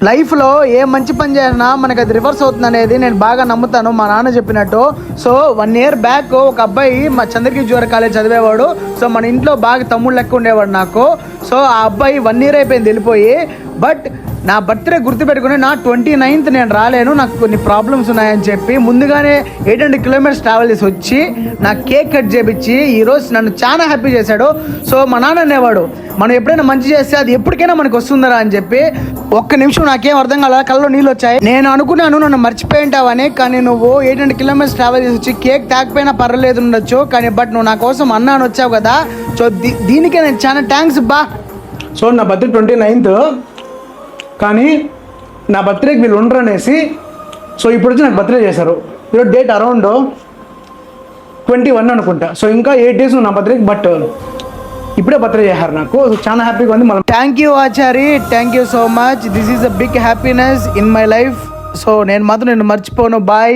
లైఫ్లో ఏ మంచి పని చేసినా మనకు అది రివర్స్ అవుతుంది అనేది నేను బాగా నమ్ముతాను, మా నాన్న చెప్పినట్టు. సో 1 year బ్యాక్ ఒక అబ్బాయి మా చంద్రగిరి జూనియర్ కాలేజ్ చదివేవాడు. సో మన ఇంట్లో బాగా తమ్ముడు లెక్క ఉండేవాడు నాకు. సో ఆ అబ్బాయి 1 year అయిపోయింది వెళ్ళిపోయి. బట్ నా బర్త్డే గుర్తుపెట్టుకుని నా 29th నేను రాలేను, నాకు కొన్ని ప్రాబ్లమ్స్ ఉన్నాయని చెప్పి ముందుగానే 800 kilometers ట్రావెల్ చేసి వచ్చి నా కేక్ కట్ చేపించి ఈరోజు నన్ను చాలా హ్యాపీ చేశాడు. సో మా నాన్న అనేవాడు, మనం ఎప్పుడైనా మంచి చేస్తే అది ఎప్పటికైనా మనకు వస్తుందరా అని చెప్పి. ఒక్క నిమిషం నాకేం అర్థం కాల, కళ్ళలో నీళ్ళు వచ్చాయి. నేను అనుకున్నాను నన్ను మర్చిపోయింటావని, కానీ నువ్వు 800 kilometers ట్రావెల్ చేసి వచ్చి కేక్ తాకపోయినా పర్వాలేదు ఉండొచ్చు, కానీ బట్ నువ్వు నా కోసం అన్నాను వచ్చావు కదా. సో దీనికే నేను చాలా థ్యాంక్స్ బా. సో నా బర్త్డే 29th, కానీ నా బర్త్డేకి వీళ్ళు ఉండరు అనేసి సో ఇప్పుడు వచ్చి నాకు బర్త్డే చేశారు. ఈరోజు డేట్ అరౌండ్ 21 అనుకుంటా. సో ఇంకా 8 days నా బర్త్డేకి, బట్ ఇప్పుడే బర్త్డే చేశారు నాకు. చాలా హ్యాపీగా ఉంది. మనం thank you Achari, thank you so much. This is a big happiness in my life. So నేను మాత్రం నిన్ను మర్చిపోను. బాయ్.